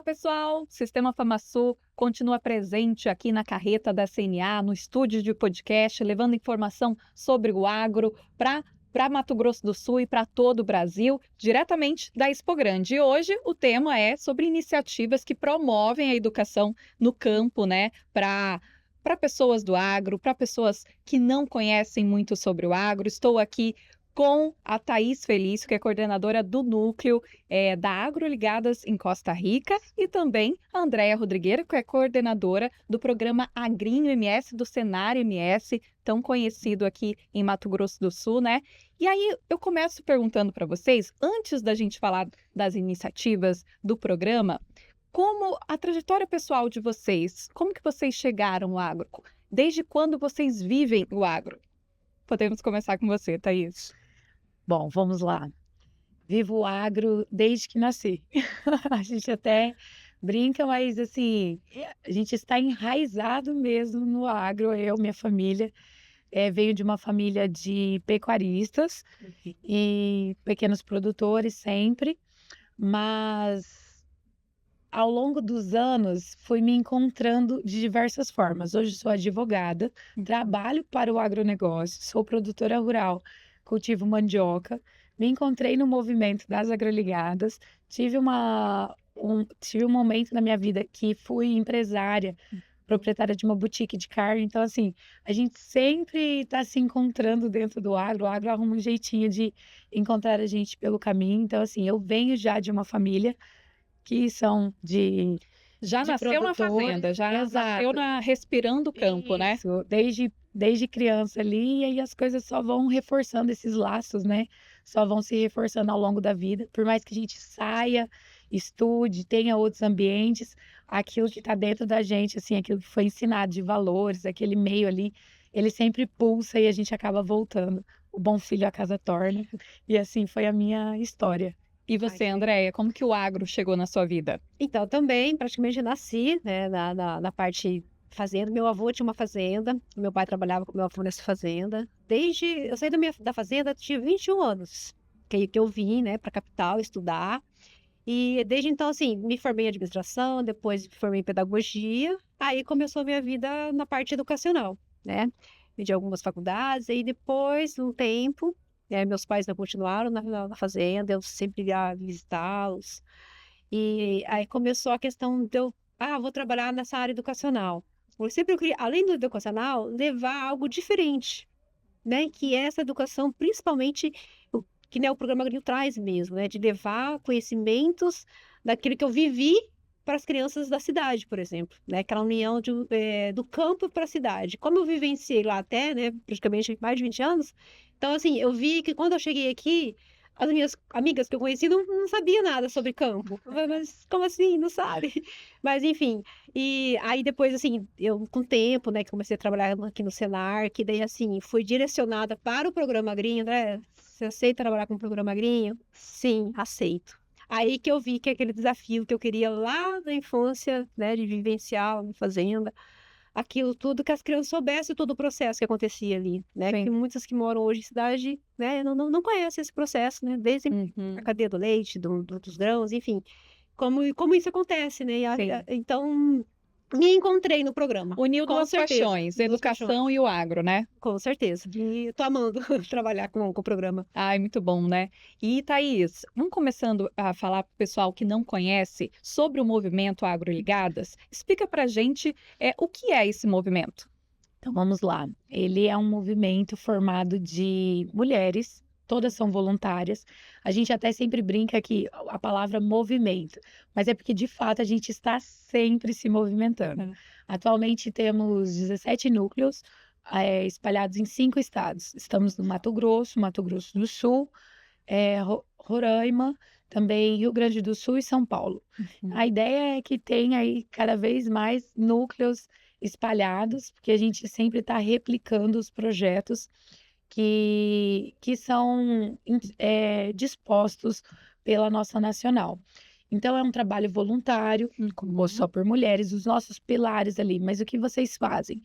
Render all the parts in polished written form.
pessoal! Sistema FamaSul continua presente aqui na carreta da CNA, no estúdio de podcast, levando informação sobre o agro para Mato Grosso do Sul e para todo o Brasil, diretamente da Expo Grande. E hoje o tema é sobre iniciativas que promovem a educação no campo, né? Para pessoas do agro, para pessoas que não conhecem muito sobre o agro. Estou aqui com a Thaís Felício, que é coordenadora do núcleo da AgroLigadas em Costa Rica, e também a Andréia Rodrigueira, que é coordenadora do programa Agrinho MS, do Senar MS, tão conhecido aqui em Mato Grosso do Sul, né? E aí eu começo perguntando para vocês, antes da gente falar das iniciativas do programa, como a trajetória pessoal de vocês, como que vocês chegaram ao agro? Desde quando vocês vivem o agro? Podemos começar com você, Thaís. Bom, vamos lá. Vivo o agro desde que nasci. A gente até brinca, mas assim, a gente está enraizado mesmo no agro, eu, minha família. Venho de uma família de pecuaristas e pequenos produtores sempre, mas ao longo dos anos fui me encontrando de diversas formas. Hoje sou advogada, trabalho para o agronegócio, sou produtora rural, cultivo mandioca, me encontrei no movimento das agroligadas, tive um momento na minha vida que fui empresária, proprietária de uma boutique de carne. Então, assim, a gente sempre está se encontrando dentro do agro. O agro arruma um jeitinho de encontrar a gente pelo caminho. Então, assim, eu venho já de uma família que são Já de nasceu na fazenda, produtores. já nasceu Exato. respirando o campo, né? Isso, desde criança ali, e aí as coisas só vão reforçando esses laços, né? Só vão se reforçando ao longo da vida. Por mais que a gente saia, estude, tenha outros ambientes, aquilo que está dentro da gente, assim, aquilo que foi ensinado de valores, aquele meio ali, ele sempre pulsa e a gente acaba voltando. O bom filho a casa torna. E assim foi a minha história. E você, Andréia, como que o agro chegou na sua vida? Então, também praticamente nasci, né, na parte fazenda. Meu avô tinha uma fazenda, meu pai trabalhava com meu avô nessa fazenda. Desde eu saí da fazenda, tinha 21 anos, que eu vim, né, para a capital estudar. E desde então, assim, me formei em administração, depois me formei em pedagogia. Aí começou a minha vida na parte educacional, né? Fiz algumas faculdades, e depois, um tempo, meus pais não continuaram na fazenda, eu sempre ia visitá-los. E aí começou a questão de eu, vou trabalhar nessa área educacional. Eu sempre queria, além do educacional, levar algo diferente, né? Que é essa educação, principalmente, que né, o programa Agrinho traz mesmo, né? De levar conhecimentos daquilo que eu vivi para as crianças da cidade, por exemplo, né? Aquela união do campo para a cidade. Como eu vivenciei lá até, né, praticamente mais de 20 anos, então, assim, eu vi que quando eu cheguei aqui, as minhas amigas que eu conheci não sabiam nada sobre campo. Mas como assim? Não sabe? Mas, enfim. E aí, depois, assim, eu, com o tempo, né, que comecei a trabalhar aqui no Senar, que daí, assim, fui direcionada para o programa Agrinho, né? Você aceita trabalhar com o programa Agrinho? Sim, aceito. Aí que eu vi que aquele desafio que eu queria lá na infância, né, de vivenciar na fazenda, aquilo tudo, que as crianças soubessem todo o processo que acontecia ali, né? Sim. Que muitas que moram hoje em cidade, né, não conhecem esse processo, né? Desde a cadeia do leite, dos grãos, enfim, como isso acontece, né? Então, me encontrei no programa. Uniu Com duas certeza. paixões, Duas educação paixões. e o agro, né? Com certeza. E tô amando trabalhar com o programa. Ai, muito bom, né? E, Thaís, vamos começando a falar para o pessoal que não conhece sobre o movimento AgroLigadas. Explica para a gente o que é esse movimento. Então vamos lá. Ele é um movimento formado de mulheres, todas são voluntárias. A gente até sempre brinca que a palavra movimento, mas é porque de fato a gente está sempre se movimentando. Atualmente temos 17 núcleos espalhados em 5 estados. Estamos no Mato Grosso do Sul, Roraima, também Rio Grande do Sul e São Paulo. A ideia é que tenha aí cada vez mais núcleos espalhados, porque a gente sempre está replicando os projetos que são dispostos pela nossa nacional. Então, é um trabalho voluntário, composto só por mulheres, os nossos pilares ali. Mas o que vocês fazem?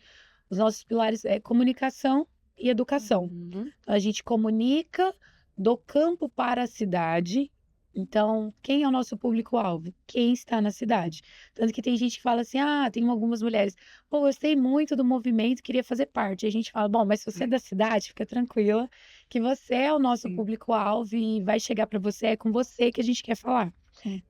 Os nossos pilares é comunicação e educação. Então, a gente comunica do campo para a cidade, Então, quem é o nosso público-alvo? Quem está na cidade. Tanto que tem gente que fala assim: "Ah", tem algumas mulheres: "Pô, gostei muito do movimento, queria fazer parte". A gente fala: "Bom, mas se você é da cidade, fica tranquila, que você é o nosso Sim. público-alvo e vai chegar para você, é com você que a gente quer falar.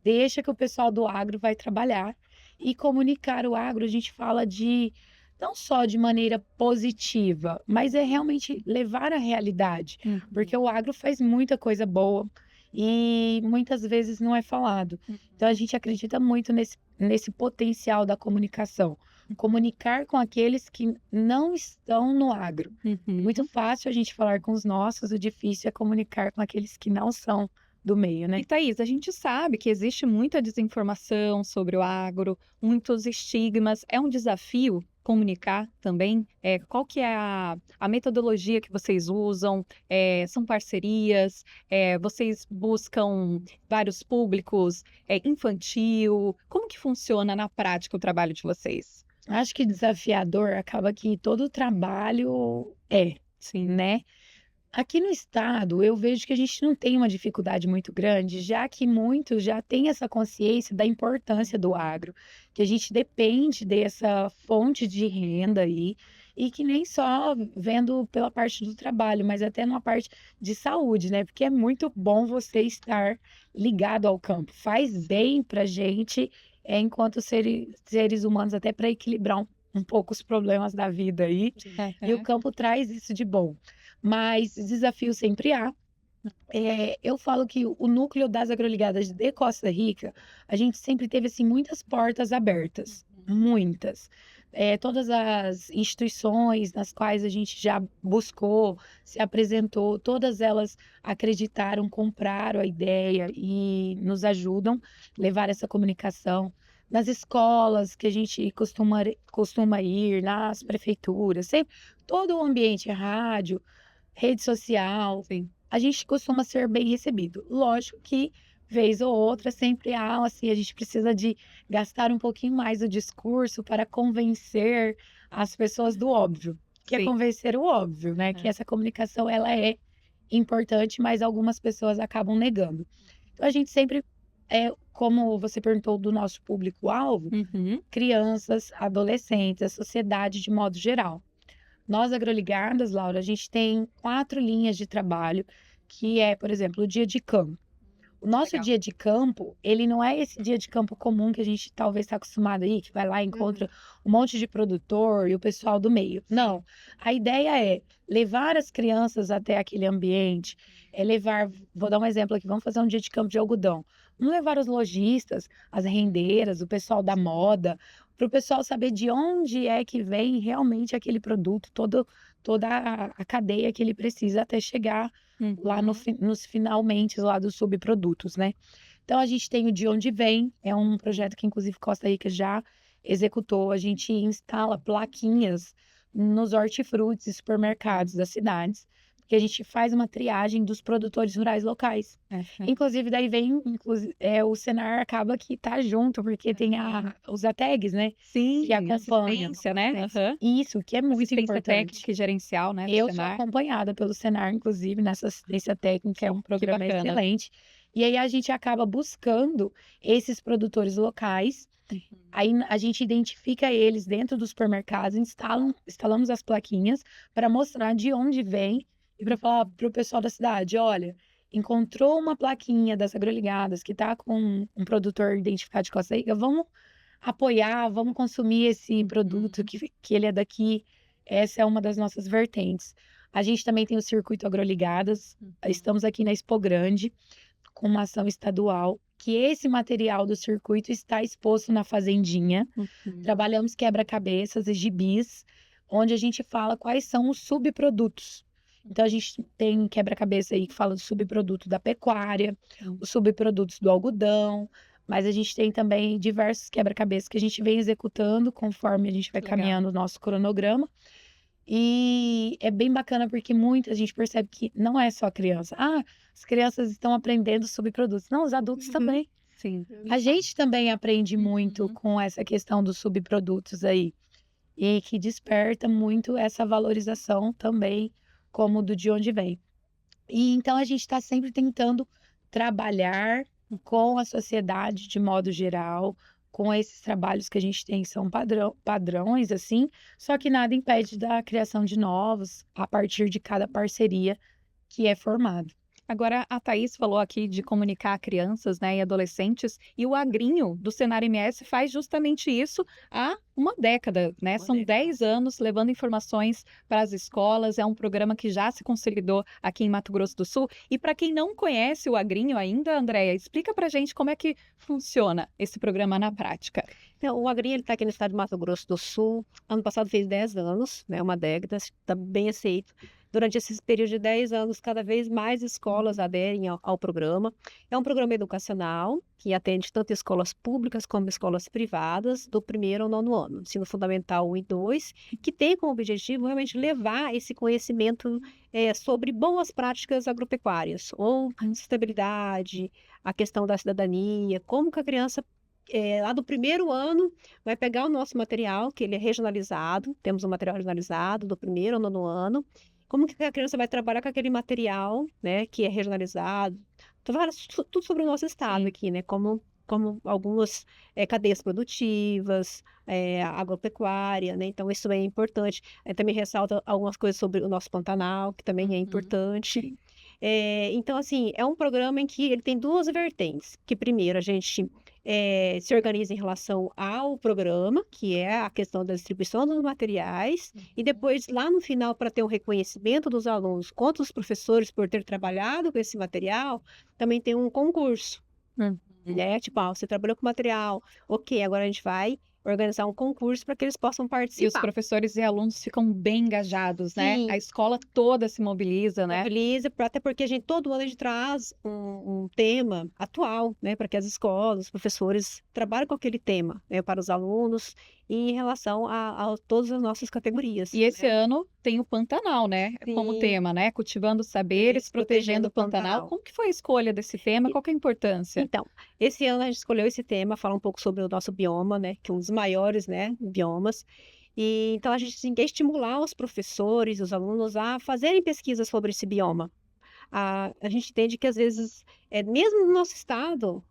Deixa que o pessoal do agro vai trabalhar". E comunicar o agro, a gente fala de não só de maneira positiva, mas é realmente levar a realidade, Uhum. porque o agro faz muita coisa boa e muitas vezes não é falado. Então a gente acredita muito nesse potencial da comunicação. Comunicar com aqueles que não estão no agro. É muito Uhum. fácil a gente falar com os nossos, o difícil é comunicar com aqueles que não são do meio, né? E Thaís, a gente sabe que existe muita desinformação sobre o agro, muitos estigmas. É um desafio comunicar também? Qual que é a metodologia que vocês usam? São parcerias? Vocês buscam vários públicos? Infantil? Como que funciona na prática o trabalho de vocês? Acho que desafiador acaba que todo trabalho Sim. né? Aqui no estado, eu vejo que a gente não tem uma dificuldade muito grande, já que muitos já têm essa consciência da importância do agro, que a gente depende dessa fonte de renda aí, e que nem só vendo pela parte do trabalho, mas até numa parte de saúde, né? Porque é muito bom você estar ligado ao campo. Faz bem pra gente, enquanto seres humanos, até para equilibrar um pouco os problemas da vida aí, e o Aham. campo traz isso de bom. Mas desafio sempre há. Eu falo que o núcleo das agroligadas de Costa Rica, a gente sempre teve assim muitas portas abertas, muitas. Todas as instituições nas quais a gente já buscou, se apresentou, todas elas acreditaram, compraram a ideia e nos ajudam a levar essa comunicação. Nas escolas que a gente costuma ir, nas prefeituras, sempre, todo o ambiente, rádio, rede social, Sim. a gente costuma ser bem recebido. Lógico que, vez ou outra, sempre há, assim, a gente precisa de gastar um pouquinho mais o discurso para convencer as pessoas do óbvio, que é Sim. convencer o óbvio, né? Que essa comunicação, ela é importante, mas algumas pessoas acabam negando. Então, a gente sempre, como você perguntou do nosso público-alvo, Uhum. crianças, adolescentes, a sociedade de modo geral. Nós agroligadas, Laura, a gente tem 4 linhas de trabalho, que é, por exemplo, o dia de campo. O nosso Legal. dia de campo, ele não é esse dia de campo comum que a gente talvez está acostumado aí, que vai lá e Uhum. encontra um monte de produtor e o pessoal do meio. Não. A ideia é levar as crianças até aquele ambiente, vou dar um exemplo aqui, vamos fazer um dia de campo de algodão. Vamos levar os lojistas, as rendeiras, o pessoal da moda, para o pessoal saber de onde é que vem realmente aquele produto, toda a cadeia que ele precisa até chegar lá Uhum. nos finalmente lá dos subprodutos, né. Então a gente tem o De Onde Vem, é um projeto que inclusive Costa Rica já executou, a gente instala plaquinhas nos hortifrutis e supermercados das cidades, porque a gente faz uma triagem dos produtores rurais locais. Aham. Inclusive daí vem o Senar acaba que tá junto, porque tem os ATEGs, né, que Sim, acompanham. assistência, né? Aham. Isso, que é muito Assistência importante. técnica e gerencial, né, do Eu sou Senar. acompanhada pelo Senar, inclusive, nessa assistência técnica, é um Que programa bacana. excelente. E aí a gente acaba buscando esses produtores locais, aí a gente identifica eles dentro dos supermercados, instalamos as plaquinhas para mostrar de onde vem e para falar para o pessoal da cidade: olha, encontrou uma plaquinha das agroligadas que está com um produtor identificado de Costa Rica, vamos apoiar, vamos consumir esse produto Uhum. que ele é daqui. Essa é uma das nossas vertentes. A gente também tem o Circuito Agroligadas, estamos aqui na Expo Grande, com uma ação estadual, que esse material do circuito está exposto na fazendinha. Uhum. Trabalhamos quebra-cabeças e gibis, onde a gente fala quais são os subprodutos. Então, a gente tem quebra-cabeça aí que fala do subproduto da pecuária, Hum. os subprodutos do algodão, mas a gente tem também diversos quebra-cabeças que a gente vem executando conforme a gente vai Que legal. caminhando o nosso cronograma. E é bem bacana porque a gente percebe que não é só a criança. Ah, as crianças estão aprendendo sobre produtos. Não, os adultos Uhum. também. Sim. A gente também aprende muito Uhum. com essa questão dos subprodutos aí. E que desperta muito essa valorização também, como do de onde vem. E então a gente está sempre tentando trabalhar com a sociedade de modo geral, com esses trabalhos que a gente tem, são padrões, assim, só que nada impede da criação de novos a partir de cada parceria que é formada. Agora, a Thaís falou aqui de comunicar a crianças, né, e adolescentes, e o Agrinho do Senar MS faz justamente isso há uma década, né? São 10 anos levando informações para as escolas. É um programa que já se consolidou aqui em Mato Grosso do Sul. E para quem não conhece o Agrinho ainda, Andréia, explica para a gente como é que funciona esse programa na prática. Então, o Agrinho está aqui no estado de Mato Grosso do Sul. Ano passado fez 10 anos, né, uma década, está bem aceito. Durante esse período de 10 anos, cada vez mais escolas aderem ao programa. É um programa educacional que atende tanto escolas públicas como escolas privadas, do 1º ao 9º ano, ensino fundamental 1 e 2, que tem como objetivo realmente levar esse conhecimento sobre boas práticas agropecuárias, ou sustentabilidade, a questão da cidadania, como que a criança lá do 1º ano, vai pegar o nosso material, que ele é regionalizado, temos um material regionalizado do 1º ao 9º ano, como que a criança vai trabalhar com aquele material, né, que é regionalizado, tudo sobre o nosso estado aqui, né, como algumas cadeias produtivas, agropecuária, né, então isso é importante. Também ressalta algumas coisas sobre o nosso Pantanal, que também é importante. Então, assim, é um programa em que ele tem 2 vertentes, que primeiro a gente se organiza em relação ao programa, que é a questão da distribuição dos materiais, e depois, lá no final, para ter um reconhecimento dos alunos quanto os professores por ter trabalhado com esse material, também tem um concurso, né? Tipo, você trabalhou com material, ok, agora a gente vai organizar um concurso para que eles possam participar. E os professores e alunos ficam bem engajados, né? Sim. A escola toda se mobiliza, né? Mobiliza, até porque todo ano a gente traz um tema atual, né, para que as escolas, os professores trabalhem com aquele tema, né, para os alunos e em relação a todas as nossas categorias. E esse ano tem o Pantanal, né? Como Sim. tema, né? Cultivando saberes, protegendo o Pantanal. Como que foi a escolha desse tema? Qual que é a importância? Então, esse ano a gente escolheu esse tema, falar um pouco sobre o nosso bioma, né, que é um dos maiores, né, biomas. E então a gente quer estimular os professores, os alunos a fazerem pesquisas sobre esse bioma. A gente entende que às vezes, mesmo no nosso estado,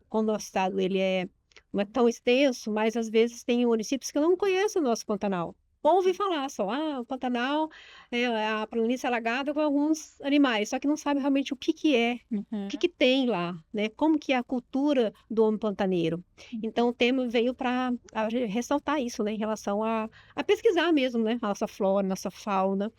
quando o nosso estado ele não é tão extenso, mas às vezes tem municípios que não conhecem o nosso Pantanal. Ouve falar só, o Pantanal é a planície alagada com alguns animais, só que não sabe realmente o que é, o que tem lá, né? Como que é a cultura do homem pantaneiro. Então, o tema veio para ressaltar isso, né? Em relação a pesquisar mesmo, né? A nossa flora, nossa fauna,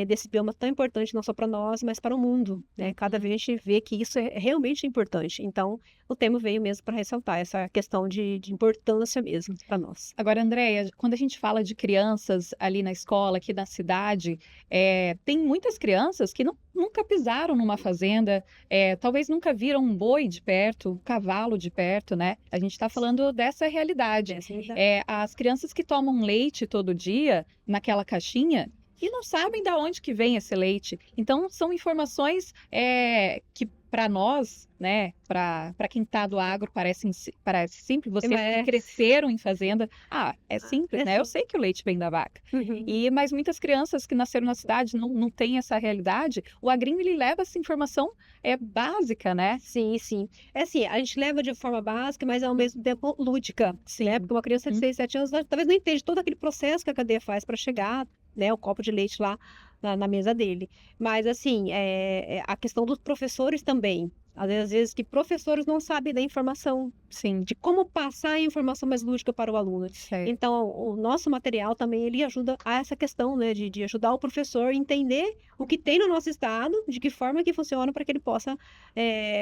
desse bioma tão importante, não só para nós, mas para o mundo, né? Cada vez a gente vê que isso é realmente importante. Então, o tema veio mesmo para ressaltar essa questão de importância mesmo para nós. Agora, Andréia, quando a gente fala de crianças ali na escola, aqui na cidade, tem muitas crianças que nunca pisaram numa fazenda, talvez nunca viram um boi de perto, um cavalo de perto, né? A gente está falando dessa realidade. As crianças que tomam leite todo dia naquela caixinha e não sabem de onde que vem esse leite. Então, são informações que para nós, né, para quem está do agro, parece simples. Vocês que cresceram em fazenda, é simples, né? Eu sei que o leite vem da vaca. Mas muitas crianças que nasceram na cidade não têm essa realidade. O Agrinho, ele leva essa informação básica, né? Sim, sim. Assim, a gente leva de forma básica, mas ao mesmo tempo lúdica, né? Porque uma criança de 6, 7 anos talvez não entende todo aquele processo que a cadeia faz para chegar, né, o copo de leite lá na mesa dele. Mas, assim, a questão dos professores também. Às vezes que professores não sabem da informação, sim, de como passar a informação mais lúdica para o aluno. Certo. Então, o nosso material também, ele ajuda a essa questão, né, de ajudar o professor a entender o que tem no nosso estado, de que forma que funciona, para que ele possa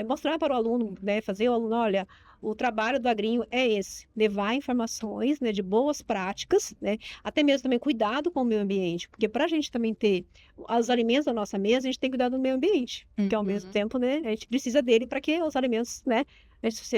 mostrar para o aluno, né, fazer o aluno, olha, o trabalho do Agrinho é esse, levar informações, né, de boas práticas, né, até mesmo também cuidado com o meio ambiente, porque para a gente também ter os alimentos da nossa mesa, a gente tem que cuidar do meio ambiente, porque ao mesmo tempo, né, a gente precisa dele para que os alimentos, né,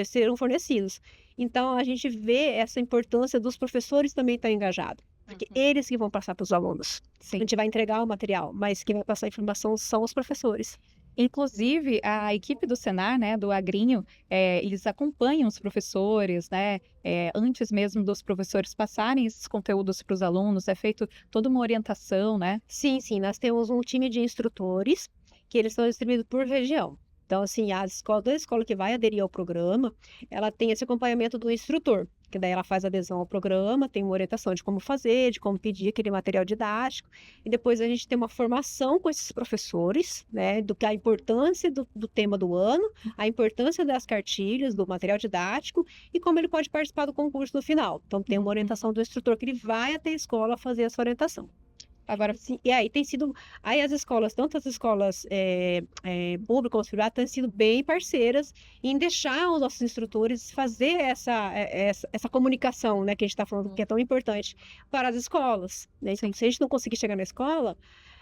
serão fornecidos. Então, a gente vê essa importância dos professores também estar engajados, porque eles que vão passar para os alunos. Sim. A gente vai entregar o material, mas quem vai passar a informação são os professores. Inclusive, a equipe do Senar, né, do Agrinho, eles acompanham os professores, né, antes mesmo dos professores passarem esses conteúdos para os alunos, é feito toda uma orientação, né? Sim, sim, nós temos um time de instrutores, que eles são distribuídos por região. Então, assim, toda escola que vai aderir ao programa, ela tem esse acompanhamento do instrutor, que daí ela faz adesão ao programa, tem uma orientação de como fazer, de como pedir aquele material didático, e depois a gente tem uma formação com esses professores, né, do que a importância do tema do ano, a importância das cartilhas, do material didático, e como ele pode participar do concurso no final. Então, tem uma orientação do instrutor que ele vai até a escola fazer essa orientação. Agora, Sim, e aí tem sido. Aí as escolas, tanto as escolas públicas como as privadas, têm sido bem parceiras em deixar os nossos instrutores fazer essa comunicação, né, que a gente está falando que é tão importante para as escolas, né? Então, se a gente não conseguir chegar na escola,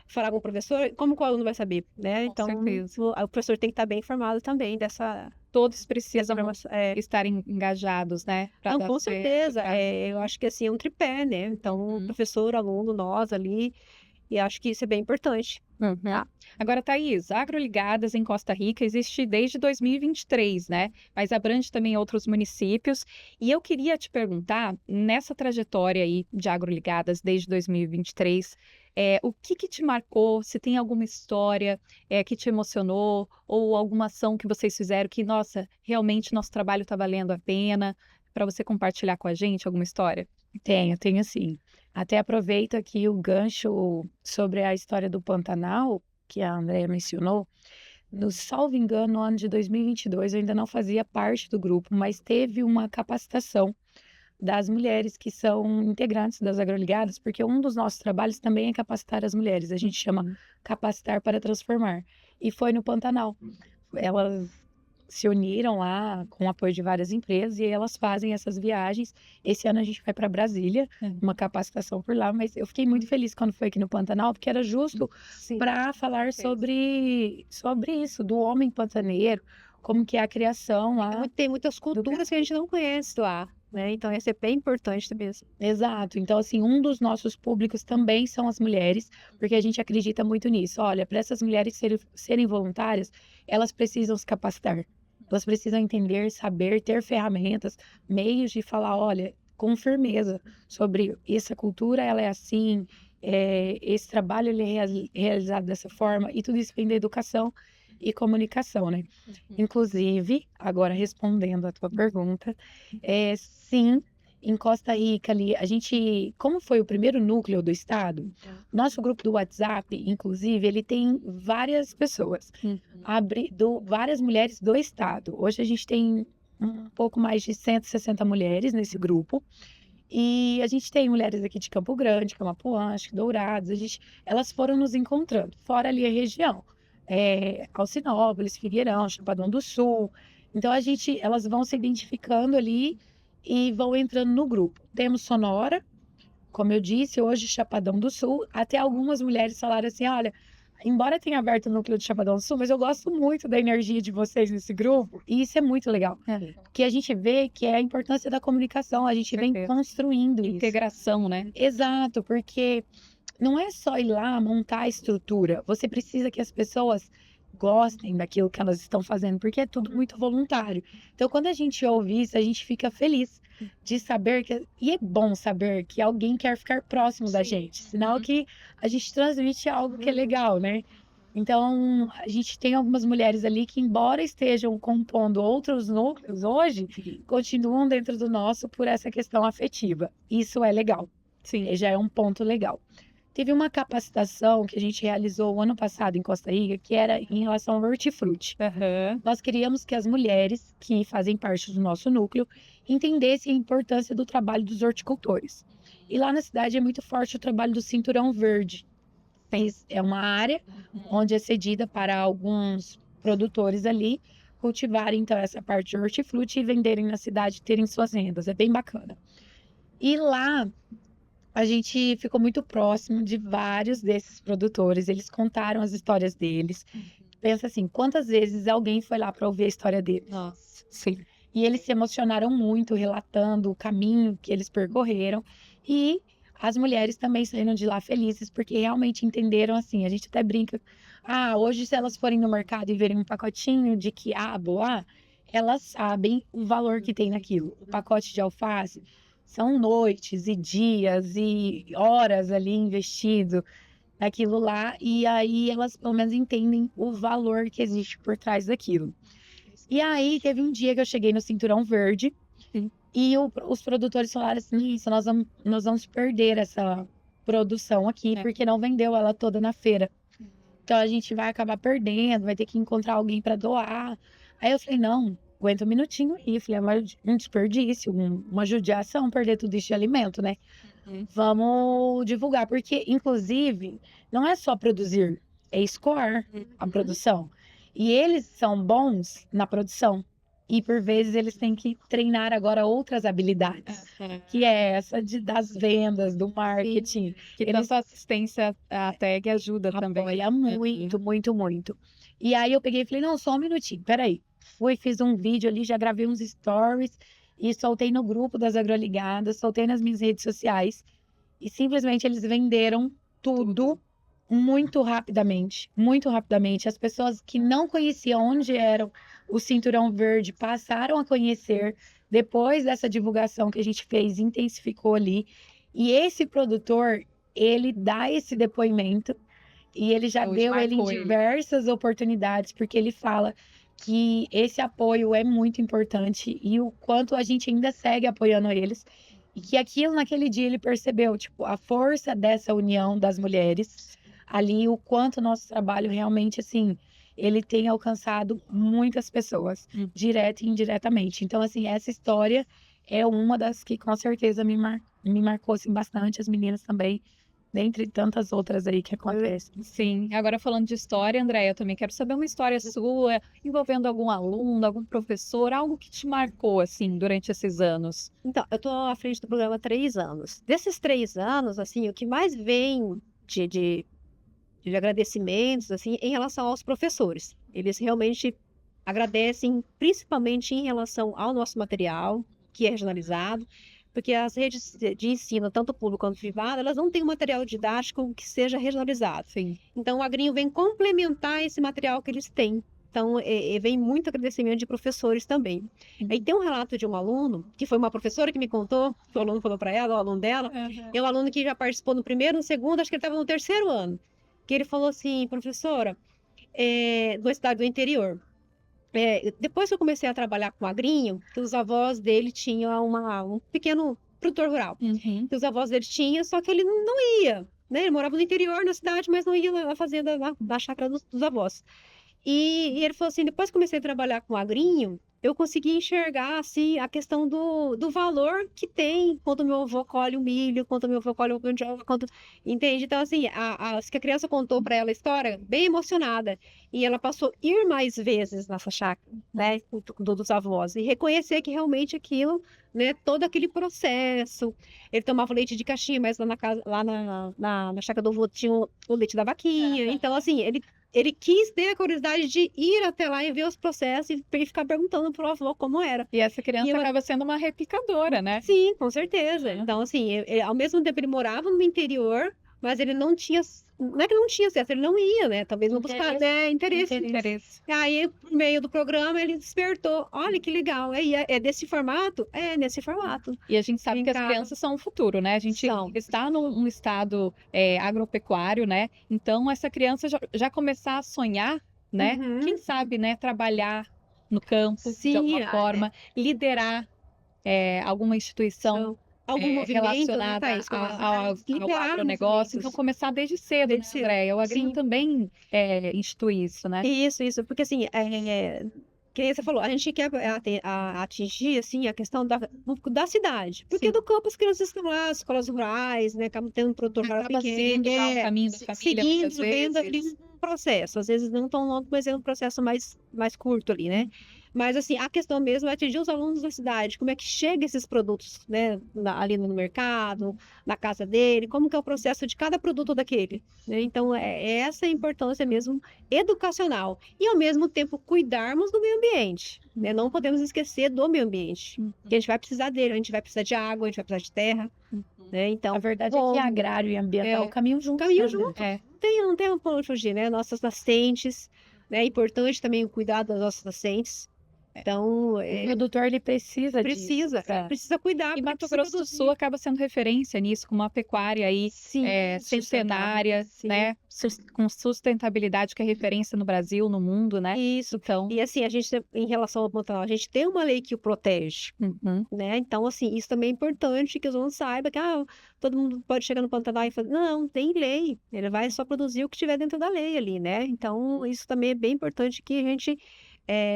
falar com o professor, como que o aluno vai saber, né? Com Então, certeza. o professor tem que estar bem informado também dessa Todos precisam informação. estarem engajados, né? Pra Não, dar com certo, certeza. pra... Eu acho que assim é um tripé, né? Então, professor, aluno, nós ali, e acho que isso é bem importante. Uhum. Agora, Thaís, Agroligadas em Costa Rica existe desde 2023, né? Mas abrange também outros municípios. E eu queria te perguntar, nessa trajetória aí de Agroligadas desde 2023, o que te marcou? Se tem alguma história que te emocionou ou alguma ação que vocês fizeram que, nossa, realmente nosso trabalho está valendo a pena, para você compartilhar com a gente alguma história? Tenho sim. Até aproveito aqui o gancho sobre a história do Pantanal, que a Andrea mencionou. No salvo engano, no ano de 2022, eu ainda não fazia parte do grupo, mas teve uma capacitação das mulheres que são integrantes das agroligadas, porque um dos nossos trabalhos também é capacitar as mulheres. A gente chama Capacitar para Transformar. E foi no Pantanal. Elas se uniram lá com o apoio de várias empresas e elas fazem essas viagens. Esse ano a gente vai para Brasília, uma capacitação por lá, mas eu fiquei muito feliz quando foi aqui no Pantanal, porque era justo para falar sobre isso, do homem pantaneiro, como que é a criação lá. Tem muitas culturas que a gente não conhece lá, né? Então, esse é bem importante mesmo. Exato. Então, assim, um dos nossos públicos também são as mulheres, porque a gente acredita muito nisso. Olha, para essas mulheres serem voluntárias, elas precisam se capacitar. Elas precisam entender, saber, ter ferramentas, meios de falar, olha, com firmeza sobre essa cultura, ela é assim, esse trabalho ele é realizado dessa forma, e tudo isso vem da educação e comunicação, né? Inclusive, agora respondendo a tua pergunta, sim, em Costa Rica ali, a gente, como foi o primeiro núcleo do estado, nosso grupo do WhatsApp, inclusive, ele tem várias pessoas, várias mulheres do estado. Hoje a gente tem um pouco mais de 160 mulheres nesse grupo. E a gente tem mulheres aqui de Campo Grande, Camapuã, acho que Dourados, elas foram nos encontrando, fora ali a região. Alcinópolis, Figueirão, Chapadão do Sul. Então elas vão se identificando ali e vão entrando no grupo. Temos Sonora, como eu disse, hoje Chapadão do Sul. Até algumas mulheres falaram assim, olha, embora tenha aberto o núcleo de Chapadão do Sul, mas eu gosto muito da energia de vocês nesse grupo. E isso é muito legal. Porque a gente vê que é a importância da comunicação, a gente vem construindo isso. Integração, né? Exato, porque não é só ir lá montar a estrutura. Você precisa que as pessoas gostem daquilo que elas estão fazendo, porque é tudo muito voluntário. Então, quando a gente ouve isso, a gente fica feliz de saber que... E é bom saber que alguém quer ficar próximo da gente. Sinal que a gente transmite algo que é legal, né? Então, a gente tem algumas mulheres ali que, embora estejam compondo outros núcleos hoje, continuam dentro do nosso por essa questão afetiva. Isso é legal. Sim. Já é um ponto legal. Teve uma capacitação que a gente realizou o ano passado em Costa Rica, que era em relação ao hortifruti. Nós queríamos que as mulheres que fazem parte do nosso núcleo entendessem a importância do trabalho dos horticultores. E lá na cidade é muito forte o trabalho do cinturão verde. É uma área onde é cedida para alguns produtores ali cultivarem então essa parte de hortifruti e venderem na cidade, terem suas rendas. É bem bacana. E lá a gente ficou muito próximo de vários desses produtores, eles contaram as histórias deles. Pensa assim, quantas vezes alguém foi lá para ouvir a história deles? Nossa, sim. E eles se emocionaram muito, relatando o caminho que eles percorreram. E as mulheres também saíram de lá felizes, porque realmente entenderam assim, a gente até brinca, hoje se elas forem no mercado e verem um pacotinho de quiabo lá, elas sabem o valor que tem naquilo. O pacote de alface, são noites e dias e horas ali investido. daquilo lá, e aí elas pelo menos entendem o valor que existe por trás daquilo. E aí teve um dia que eu cheguei no Cinturão Verde, e os produtores falaram assim, isso, nós vamos perder essa produção aqui, porque não vendeu ela toda na feira. Então a gente vai acabar perdendo, vai ter que encontrar alguém para doar. Aí eu falei, não, aguenta um minutinho aí. Eu falei, é um desperdício, uma judiação perder tudo isso de alimento, né? Vamos divulgar, porque, inclusive, não é só produzir, é escoar a produção. E eles são bons na produção. E, por vezes, eles têm que treinar agora outras habilidades, que é essa das vendas, do marketing. Que tanta assistência a tag ajuda também. Apoia muito, muito, muito. E aí eu peguei e falei, não, só um minutinho, peraí. Fiz um vídeo ali, já gravei uns stories e soltei no grupo das Agroligadas, soltei nas minhas redes sociais. E simplesmente eles venderam tudo muito rapidamente, muito rapidamente. As pessoas que não conheciam onde era o Cinturão Verde passaram a conhecer depois dessa divulgação que a gente fez, intensificou ali. E esse produtor, ele dá esse depoimento e ele já deu ele em diversas oportunidades, porque ele fala que esse apoio é muito importante e o quanto a gente ainda segue apoiando eles. E que aquilo naquele dia ele percebeu, tipo, a força dessa união das mulheres ali, o quanto o nosso trabalho realmente, assim, ele tem alcançado muitas pessoas, direta e indiretamente. Então, assim, essa história é uma das que com certeza me marcou, assim, bastante, as meninas também, dentre tantas outras aí que acontecem. Sim, agora falando de história, Andréia, eu também quero saber uma história sua, envolvendo algum aluno, algum professor, algo que te marcou, assim, durante esses anos. Então, eu estou à frente do programa há 3 anos. Desses 3 anos, assim, o que mais vem de agradecimentos, assim, em relação aos professores. Eles realmente agradecem, principalmente em relação ao nosso material, que é regionalizado, porque as redes de ensino, tanto público quanto privado, elas não têm um material didático que seja regionalizado. Sim. Então, o Agrinho vem complementar esse material que eles têm. Então, vem muito agradecimento de professores também. Aí tem um relato de um aluno, que foi uma professora que me contou, que o aluno falou para ela, o aluno dela, é um aluno que já participou no primeiro, no segundo, acho que ele estava no 3º ano, que ele falou assim, professora, de uma cidade do interior, depois que eu comecei a trabalhar com agrinho, que os avós dele tinham um pequeno produtor rural, que os avós dele tinham, só que ele não ia, né? Ele morava no interior, na cidade, mas não ia na fazenda, na chácara dos avós. E ele falou assim, depois que comecei a trabalhar com agrinho, eu consegui enxergar, assim, a questão do valor que tem quando meu avô colhe o milho, quando meu avô colhe o mandioca, entende? Então, assim, que a criança contou para ela a história, bem emocionada, e ela passou a ir mais vezes nessa chácara, né, dos avós, e reconhecer que realmente aquilo, né, todo aquele processo, ele tomava leite de caixinha, mas lá na casa, lá na chácara do avô tinha o leite da vaquinha, então, assim, ele quis ter a curiosidade de ir até lá e ver os processos e ficar perguntando pro avô como era. E essa criança acaba sendo uma replicadora, né? Sim, com certeza. Então, assim, ao mesmo tempo ele morava no interior, mas ele não tinha... Não é que não tinha acesso, ele não ia, né? Talvez não buscar, né? Interesse. E aí, por meio do programa, ele despertou. Olha que legal. É desse formato? É, nesse formato. E a gente sabe que as crianças são o futuro, né? A gente está num estado agropecuário, né? Então, essa criança já começar a sonhar, né? Quem sabe, né? Trabalhar no campo, de alguma forma, liderar alguma instituição algum movimento relacionada ao agronegócio. Então, começar desde cedo, né, Andréia? O agrinho também institui isso, né? Isso, porque assim, que você falou, a gente quer atingir, assim, a questão da cidade. Porque do campo as crianças estão lá, as escolas rurais, né, acabam tendo um produtor rural pequeno, o caminho da família, vendo ali um processo. Às vezes não tão longo, mas é um processo mais curto ali, né? Mas, assim, a questão mesmo é atingir os alunos da cidade. Como é que chega esses produtos, né? Ali no mercado, na casa dele. Como que é o processo de cada produto daquele. Né? Então, essa a importância mesmo educacional. E, ao mesmo tempo, cuidarmos do meio ambiente. Né? Não podemos esquecer do meio ambiente. Porque a gente vai precisar dele. A gente vai precisar de água, a gente vai precisar de terra. Né? Então, a verdade é que agrário e ambiental caminham juntos. Não tem como fugir, né? Nossas nascentes. Né? É importante também o cuidado das nossas nascentes. Então, O produtor, ele precisa disso. precisa cuidar, E porque Mato precisa Grosso do produzir. Sul acaba sendo referência nisso, com uma pecuária aí Sim, centenária, sustentável, né? Com sustentabilidade, que é referência no Brasil, no mundo, né? Isso. Então, E assim, a gente, em relação ao Pantanal, a gente tem uma lei que o protege, uhum, né? Então, assim, isso também é importante que os alunos saibam que todo mundo pode chegar no Pantanal e falar, não, tem lei, ele vai só produzir o que tiver dentro da lei ali, né? Então, isso também é bem importante que a gente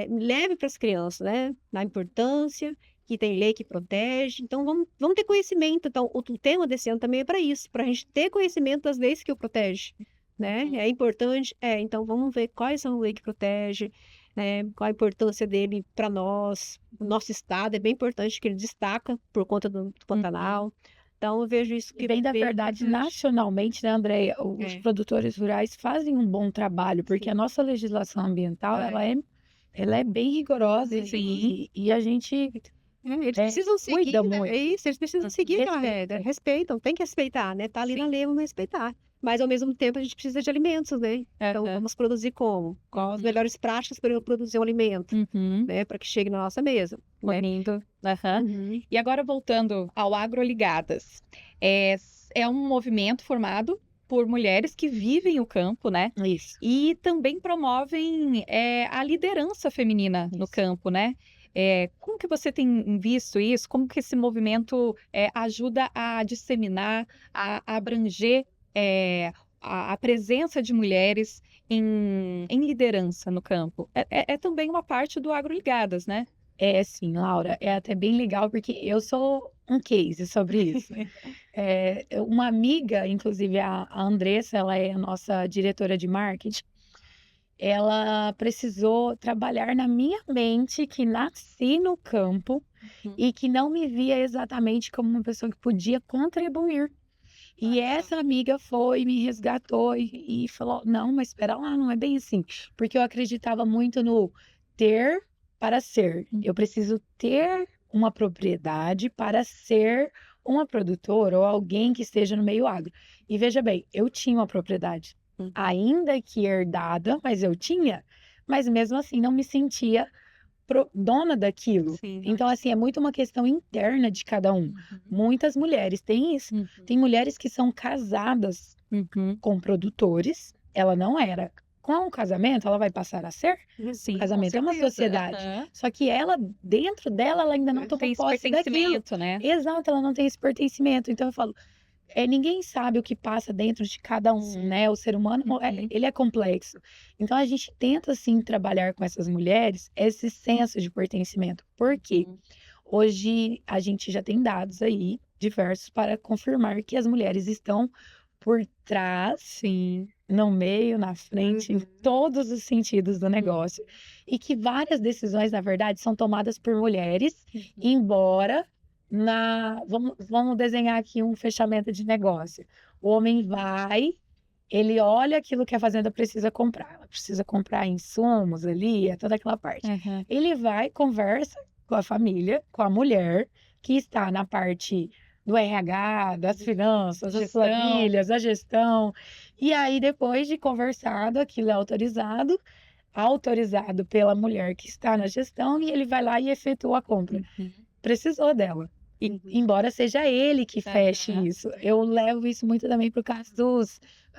leve para as crianças, né? Na importância, que tem lei que protege. Então, vamos ter conhecimento. Então, o tema desse ano também é para isso, para a gente ter conhecimento das leis que o protege, né? É importante. Então, vamos ver quais são as leis que protege, né? Qual a importância dele para nós. O nosso estado é bem importante, que ele destaca por conta do Pantanal. Então, eu vejo isso E que bem da bem verdade, importante. nacionalmente, né, Andréia? Os É, produtores rurais fazem um bom trabalho, porque a sim. nossa legislação ambiental, ela é bem rigorosa sim. e a gente Eles precisam seguir, cuida né? É muito. isso, eles precisam seguir aquela regra. Respeita. Respeitam, tem que respeitar, né? Tá ali na lei, vamos respeitar. Mas, ao mesmo tempo, a gente precisa de alimentos, né? Então, Aham, vamos produzir como? Qual as uhum, melhores práticas para eu produzir um alimento, uhum, né? Para que chegue na nossa mesa, né? lindo. Aham. Uhum. E agora, voltando ao Agroligadas, é um movimento formado por mulheres que vivem o campo, né? Isso. E também promovem a liderança feminina no Isso. campo, né? Como que você tem visto isso? Como que esse movimento ajuda a disseminar, a abranger a presença de mulheres em liderança no campo? É também uma parte do Agroligadas, né? É sim, Laura, é até bem legal, porque eu sou um case sobre isso. Uma amiga, inclusive a Andressa, ela é a nossa diretora de marketing, ela precisou trabalhar na minha mente que nasci no campo Uhum. e que não me via exatamente como uma pessoa que podia contribuir. E essa amiga foi, me resgatou e falou: não, mas espera lá, não é bem assim. Porque eu acreditava muito no ter para ser. Eu preciso ter uma propriedade para ser uma produtora ou alguém que esteja no meio agro. E veja bem, eu tinha uma propriedade, Uhum. ainda que herdada, mas eu tinha. Mas mesmo assim não me sentia dona daquilo. Sim. Então, assim, é muito uma questão interna de cada um. Uhum. Muitas mulheres têm isso. Uhum. Tem mulheres que são casadas Uhum. com produtores, ela não era. Com o casamento, ela vai passar a ser. Sim, O casamento é uma sociedade. Aham. Só que ela, dentro dela, ela ainda não Tem tomou esse posse daquilo. pertencimento, né? Exato, ela não tem esse pertencimento. Então, eu falo, ninguém sabe o que passa dentro de cada um, né? O ser humano, Uhum. ele é complexo. Então, a gente tenta, assim, trabalhar com essas mulheres esse senso de pertencimento. Por quê? Uhum. Hoje, a gente já tem dados aí, diversos, para confirmar que as mulheres estão por trás, Sim. no meio, na frente, em Uhum. todos os sentidos do negócio. E que várias decisões, na verdade, são tomadas por mulheres, embora vamos desenhar aqui um fechamento de negócio. O homem vai, ele olha aquilo que a fazenda precisa comprar. Ela precisa comprar insumos ali, toda aquela parte. Uhum. Ele vai, conversa com a família, com a mulher, que está na parte do RH, das finanças, das Gestão. planilhas, da gestão. E aí, depois de conversado, aquilo é autorizado pela mulher que está na gestão, e ele vai lá e efetua a compra. Uhum. Precisou dela. Embora seja ele que feche Aham. isso. Eu levo isso muito também para o caso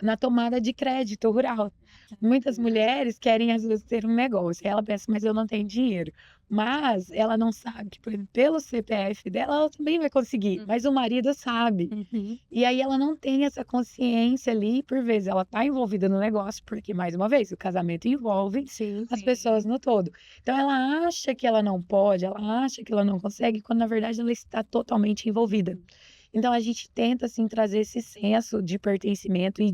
na tomada de crédito rural. Muitas mulheres querem, às vezes, ter um negócio. Ela pensa, mas eu não tenho dinheiro. Mas ela não sabe que, por exemplo, pelo CPF dela, ela também vai conseguir. Mas o marido sabe. Uhum. E aí ela não tem essa consciência ali, por vezes ela está envolvida no negócio, porque, mais uma vez, o casamento envolve Sim. as pessoas no todo. Então ela acha que ela não pode, ela acha que ela não consegue, quando na verdade ela está totalmente envolvida. Então a gente tenta assim trazer esse senso de pertencimento e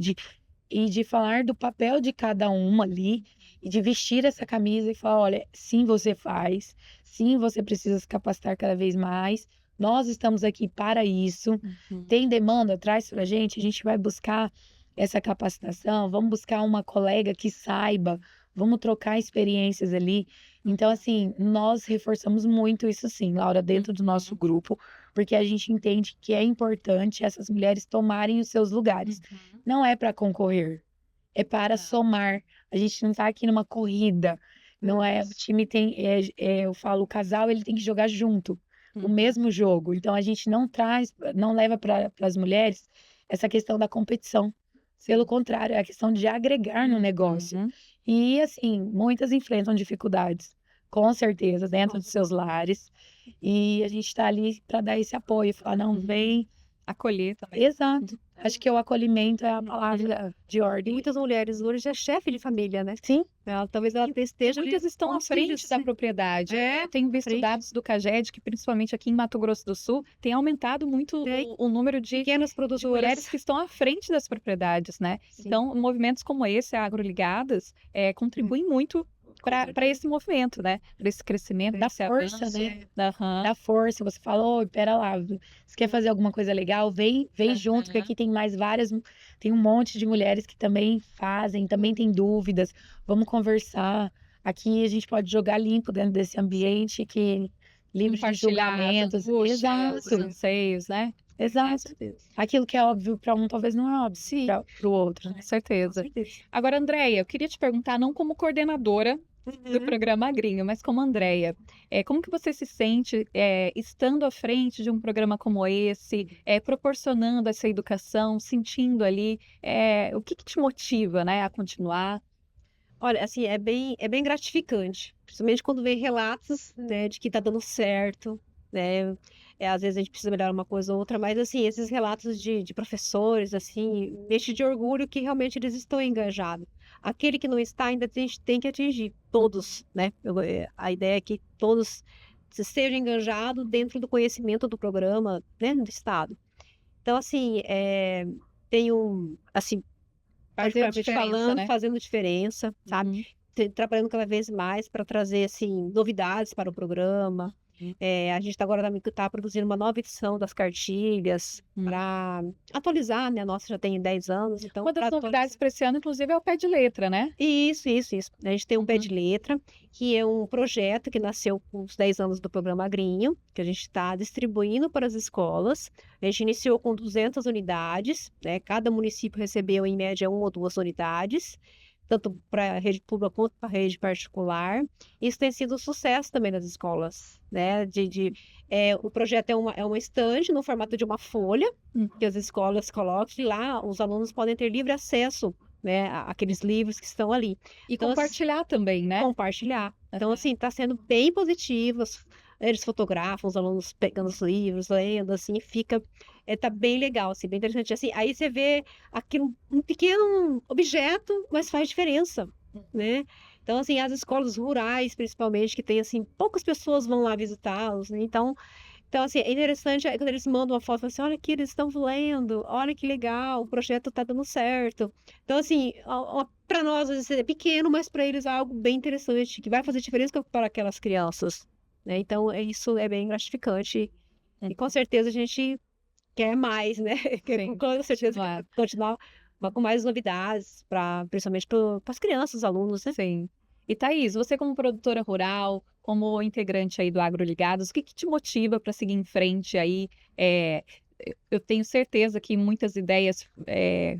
de falar do papel de cada uma ali e de vestir essa camisa e falar, olha, sim, você faz, sim, você precisa se capacitar cada vez mais. Nós estamos aqui para isso. Uhum. Tem demanda, traz para a gente vai buscar essa capacitação, vamos buscar uma colega que saiba, vamos trocar experiências ali. Então, assim, nós reforçamos muito isso sim, Laura, dentro do nosso grupo, porque a gente entende que é importante essas mulheres tomarem os seus lugares. Não é para concorrer, é para somar. A gente não está aqui numa corrida. Não é, o time tem, eu falo, o casal ele tem que jogar junto, o mesmo jogo. Então a gente não leva para as mulheres essa questão da competição. Pelo contrário, é a questão de agregar no negócio. Uhum. E assim, muitas enfrentam dificuldades, com certeza, dentro dos seus lares. E a gente está ali para dar esse apoio, falar, não, vem. Acolher também. Exato. Acho que o acolhimento é a palavra de E ordem. muitas mulheres hoje é chefe de família, né? Sim, Talvez ela esteja ali Muitas estão com à os frente filhos, da né? propriedade. É, Eu tenho visto frente. dados do CAGED que, principalmente aqui em Mato Grosso do Sul, tem aumentado muito Tem. o número de Pequenas mulheres produtoras. que estão à frente das propriedades, né? Sim. Então, movimentos como esse, a Agroligadas, contribuem muito para esse movimento, né? Para esse crescimento, dá desse força, avanço. né? Aham. Dá força. Você falou, "Oi, pera lá, você quer fazer alguma coisa legal? Vem junto, que aqui tem mais tem um monte de mulheres que também fazem, também tem dúvidas. Vamos conversar. Aqui a gente pode jogar limpo dentro desse ambiente que livre de Compartilhar as julgamentos. angústias, os Exato, anseios, né? exato. Aquilo que é óbvio para um, talvez não é óbvio Sim, para o outro, né? Com com certeza. certeza. Agora, Andréia, eu queria te perguntar, não como coordenadora do programa Agrinho, mas como Andréia, como que você se sente estando à frente de um programa como esse, proporcionando essa educação, sentindo ali, o que te motiva, né, a continuar? Olha, assim, é bem gratificante, principalmente quando vem relatos, né, de que tá dando certo, né? Às vezes a gente precisa melhorar uma coisa ou outra, mas assim, esses relatos de professores, assim, me enche de orgulho que realmente eles estão engajados. Aquele que não está ainda tem que atingir todos, né? A ideia é que todos sejam engajados dentro do conhecimento do programa, né, do Estado. Então, assim, tenho, assim, Fazer a particularmente diferença, falando, né? fazendo diferença, sabe? Uhum. Trabalhando cada vez mais para trazer, assim, novidades para o programa. A gente agora tá produzindo uma nova edição das cartilhas para atualizar, né? A nossa já tem 10 anos, então Uma das para novidades para esse ano, inclusive, é o pé de letra, né? isso, isso, isso. A gente tem um pé Uhum. de letra, que é um projeto que nasceu com os 10 anos do programa Agrinho, que a gente está distribuindo para as escolas. A gente iniciou com 200 unidades, né? Cada município recebeu, em média, 1 ou 2 unidades, tanto para a rede pública quanto para a rede particular. Isso tem sido um sucesso também nas escolas, né? O projeto é uma estande no formato de uma folha, que as escolas colocam, e lá os alunos podem ter livre acesso, né, aqueles livros que estão ali. E Então, compartilhar também, né? compartilhar. Então, assim, está sendo bem positivo. Eles fotografam os alunos pegando os livros, lendo, assim, tá bem legal, assim, bem interessante. Assim, aí você vê aquilo, um pequeno objeto, mas faz diferença, né? Então, assim, as escolas rurais, principalmente, que tem, assim, poucas pessoas vão lá visitá-los, né? Então, assim, é interessante quando eles mandam uma foto, falam assim, olha aqui, eles estão lendo, olha que legal, o projeto está dando certo. Então, assim, para nós, às vezes, é pequeno, mas para eles é algo bem interessante, que vai fazer diferença para aquelas crianças, né? Então, isso é bem gratificante. E com certeza a gente quer mais, né? Sim, Com certeza claro. quer continuar com mais novidades, principalmente para as crianças, os alunos, né? Sim. E Thaís, você como produtora rural, como integrante aí do AgroLigados, o que te motiva para seguir em frente aí? Eu tenho certeza que muitas ideias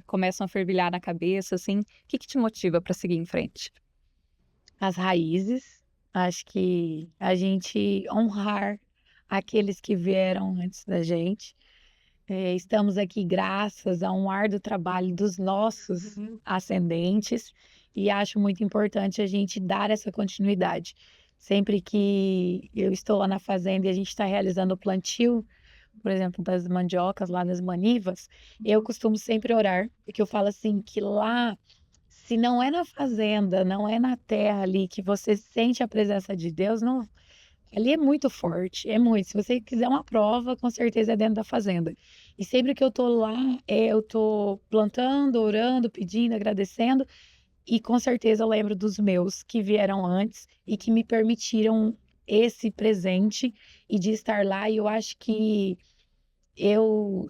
começam a fervilhar na cabeça, assim. O que te motiva para seguir em frente? As raízes, acho que a gente honrar aqueles que vieram antes da gente. Estamos aqui graças a um árduo trabalho dos nossos ascendentes e acho muito importante a gente dar essa continuidade. Sempre que eu estou lá na fazenda e a gente está realizando o plantio, por exemplo, das mandiocas lá das manivas, eu costumo sempre orar, porque eu falo assim que lá, se não é na fazenda, não é na terra ali que você sente a presença de Deus, não, ali é muito forte, é muito. Se você quiser uma prova, com certeza é dentro da fazenda. E sempre que eu tô lá, eu tô plantando, orando, pedindo, agradecendo, e com certeza eu lembro dos meus que vieram antes e que me permitiram esse presente e de estar lá. E eu acho que eu,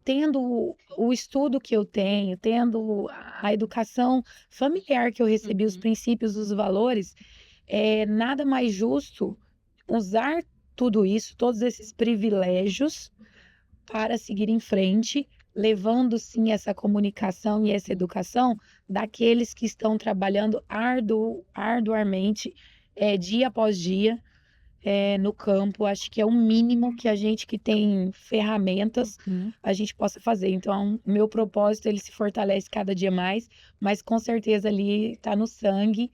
tendo o estudo que eu tenho, tendo a educação familiar que eu recebi, os princípios, os valores, é nada mais justo usar tudo isso, todos esses privilégios, para seguir em frente levando sim essa comunicação e essa educação daqueles que estão trabalhando arduamente, dia após dia, no campo. Acho que é o mínimo que a gente que tem ferramentas, a gente possa fazer. Então, o meu propósito, ele se fortalece cada dia mais, mas com certeza ali está no sangue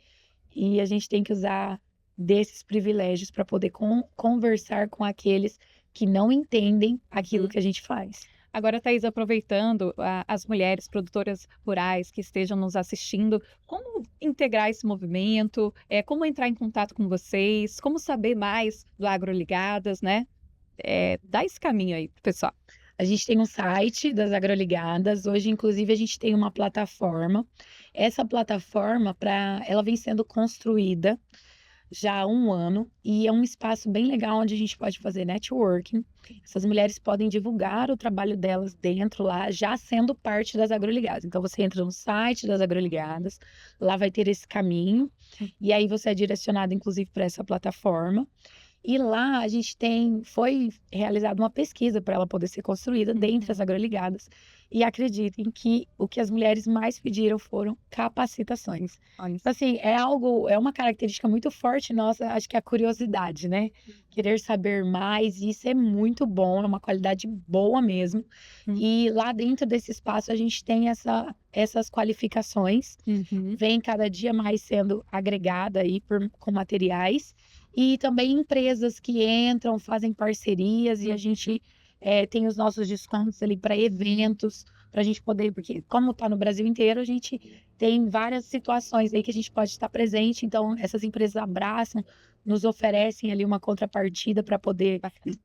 e a gente tem que usar desses privilégios para poder conversar com aqueles que não entendem aquilo que a gente faz. Agora, Thaís, aproveitando as mulheres produtoras rurais que estejam nos assistindo, como integrar esse movimento, como entrar em contato com vocês, como saber mais do Agroligadas, né? Dá esse caminho aí pro pessoal. A gente tem um site das Agroligadas, hoje inclusive a gente tem uma plataforma. Essa plataforma, ela vem sendo construída já há um ano e é um espaço bem legal onde a gente pode fazer networking. Essas mulheres podem divulgar o trabalho delas dentro lá, já sendo parte das Agroligadas. Então você entra no site das Agroligadas, lá vai ter esse caminho e aí você é direcionado inclusive para essa plataforma. E lá a gente foi realizada uma pesquisa para ela poder ser construída dentre as Agroligadas. E acreditem que o que as mulheres mais pediram foram capacitações. Olha, Então, assim, é uma característica muito forte nossa, acho que é a curiosidade, né? Querer saber mais, e isso é muito bom, é uma qualidade boa mesmo. E lá dentro desse espaço a gente tem essas qualificações, vem cada dia mais sendo agregada aí com materiais. E também empresas que entram, fazem parcerias e a gente tem os nossos descontos ali para eventos, para a gente poder, porque como está no Brasil inteiro, a gente tem várias situações aí que a gente pode estar presente, então essas empresas abraçam, nos oferecem ali uma contrapartida para poder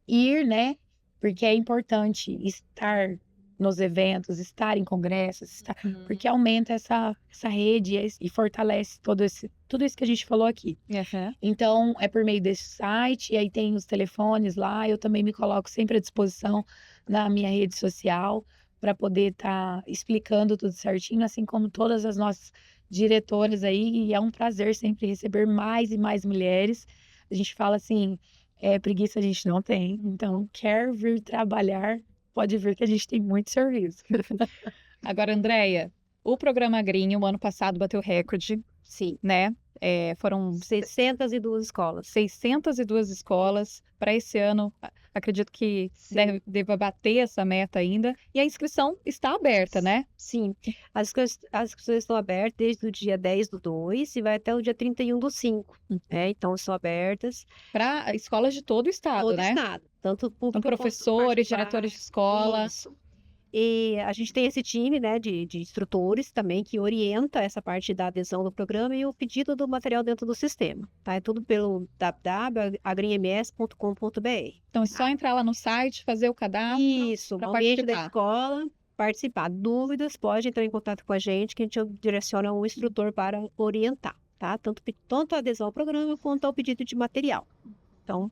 ir, né? Porque é importante estar nos eventos, estar em congressos, porque aumenta essa rede e fortalece tudo isso que a gente falou aqui. Então, é por meio desse site, e aí tem os telefones lá, eu também me coloco sempre à disposição na minha rede social para poder estar explicando tudo certinho, assim como todas as nossas diretoras aí, e é um prazer sempre receber mais e mais mulheres. A gente fala assim, preguiça a gente não tem, então quer vir trabalhar, pode ver que a gente tem muito serviço. Agora, Andréia, o programa Agrinho, o ano passado, bateu recorde, Sim, né? Foram 602 escolas. 602 escolas. Para esse ano, acredito que deva bater essa meta ainda. E a inscrição está aberta, né? Sim, as inscrições estão abertas desde o dia 10/2 e vai até o dia 31/5. Então, estão abertas. Para escolas de todo o estado, Todo né? estado, tanto público Então, quanto professores, particular. diretores de escola. Isso. E a gente tem esse time, né, de instrutores também que orienta essa parte da adesão do programa e o pedido do material dentro do sistema, tá? É tudo pelo www.agrinms.com.br. Então, é só entrar lá no site, fazer o cadastro. Isso, pra no ambiente da participar. escola, participar. Dúvidas, pode entrar em contato com a gente, que a gente direciona um instrutor para orientar, tá? Tanto a adesão ao programa quanto ao pedido de material. Então,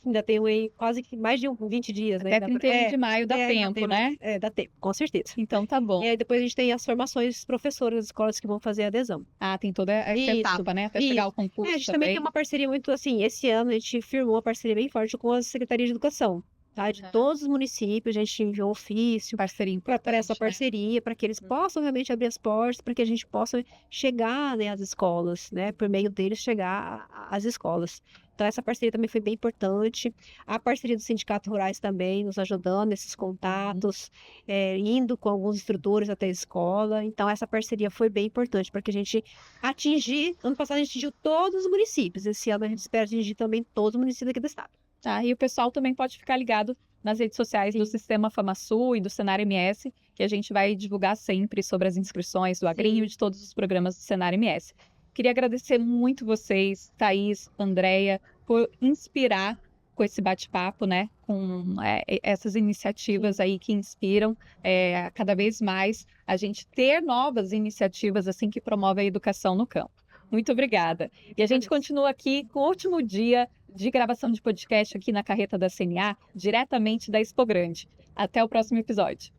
ainda tem aí quase que mais de 20 dias, né? Até 31 de maio dá tempo, né? Dá tempo, com certeza. Então, tá bom. E aí depois a gente tem as formações dos professores das escolas que vão fazer a adesão. Tem toda essa Isso, etapa, né? Até chegar ao concurso a gente também tem uma parceria muito assim, esse ano a gente firmou uma parceria bem forte com a Secretaria de Educação, tá? De todos os municípios, a gente enviou um ofício Parceria para essa parceria, para que eles possam realmente abrir as portas, para que a gente possa chegar, né, às escolas, né? Por meio deles chegar às escolas. Então, essa parceria também foi bem importante. A parceria dos sindicatos rurais também nos ajudando nesses contatos, indo com alguns instrutores até a escola. Então, essa parceria foi bem importante para que a gente ano passado a gente atingiu todos os municípios. Esse ano a gente espera atingir também todos os municípios aqui do estado. E o pessoal também pode ficar ligado nas redes sociais do Sistema FamaSul e do Senar MS, que a gente vai divulgar sempre sobre as inscrições do Agrinho e de todos os programas do Senar MS. Queria agradecer muito vocês, Thaís, Andréia, por inspirar com esse bate-papo, né? Com essas iniciativas aí que inspiram cada vez mais a gente ter novas iniciativas assim que promovem a educação no campo. Muito obrigada. E a gente continua aqui com o último dia de gravação de podcast aqui na Carreta da CNA, diretamente da Expo Grande. Até o próximo episódio.